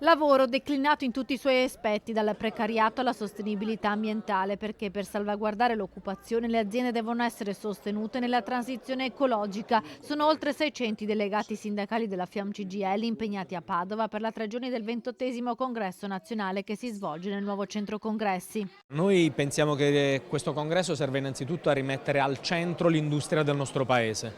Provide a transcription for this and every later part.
Lavoro declinato in tutti i suoi aspetti, dal precariato alla sostenibilità ambientale, perché per salvaguardare l'occupazione le aziende devono essere sostenute nella transizione ecologica. Sono oltre 600 i delegati sindacali della Fiam CGIL impegnati a Padova per la 3 giorni del 28° congresso nazionale che si svolge nel nuovo centro congressi. Noi pensiamo che questo congresso serve innanzitutto a rimettere al centro l'industria del nostro paese.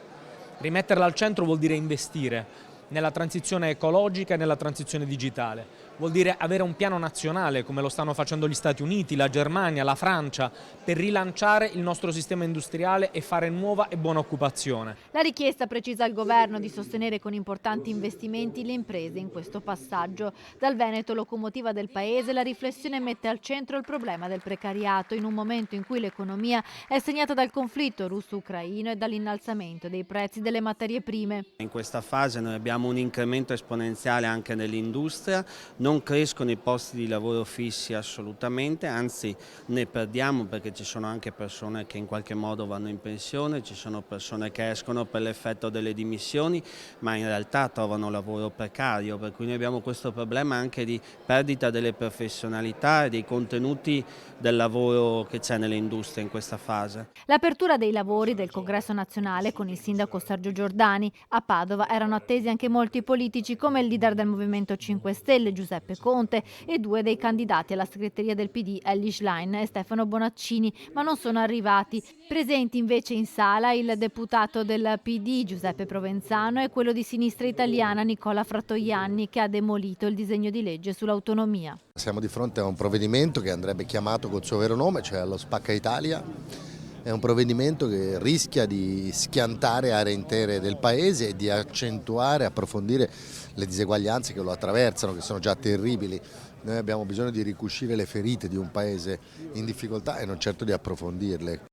Rimetterla al centro vuol dire investire nella transizione ecologica e nella transizione digitale. Vuol dire avere un piano nazionale, come lo stanno facendo gli Stati Uniti, la Germania, la Francia, per rilanciare il nostro sistema industriale e fare nuova e buona occupazione. La richiesta precisa al governo di sostenere con importanti investimenti le imprese in questo passaggio. Dal Veneto, locomotiva del paese, la riflessione mette al centro il problema del precariato in un momento in cui l'economia è segnata dal conflitto russo-ucraino e dall'innalzamento dei prezzi delle materie prime. In questa fase noi abbiamo un incremento esponenziale anche nell'industria, non crescono i posti di lavoro fissi assolutamente, anzi ne perdiamo perché ci sono anche persone che in qualche modo vanno in pensione, ci sono persone che escono per l'effetto delle dimissioni, ma in realtà trovano lavoro precario, per cui noi abbiamo questo problema anche di perdita delle professionalità e dei contenuti del lavoro che c'è nelle industrie in questa fase. L'apertura dei lavori del Congresso nazionale con il sindaco Sergio Giordani a Padova erano attesi anche molti politici come il leader del Movimento 5 Stelle Giuseppe Conte e due dei candidati alla segreteria del PD Elly Schlein e Stefano Bonaccini, ma non sono arrivati. Presenti invece in sala il deputato del PD Giuseppe Provenzano e quello di Sinistra Italiana Nicola Frattoianni, che ha demolito il disegno di legge sull'autonomia. Siamo di fronte a un provvedimento che andrebbe chiamato col suo vero nome, cioè lo Spacca Italia. È un provvedimento che rischia di schiantare aree intere del paese e di accentuare, approfondire le diseguaglianze che lo attraversano, che sono già terribili. Noi abbiamo bisogno di ricucire le ferite di un paese in difficoltà e non certo di approfondirle.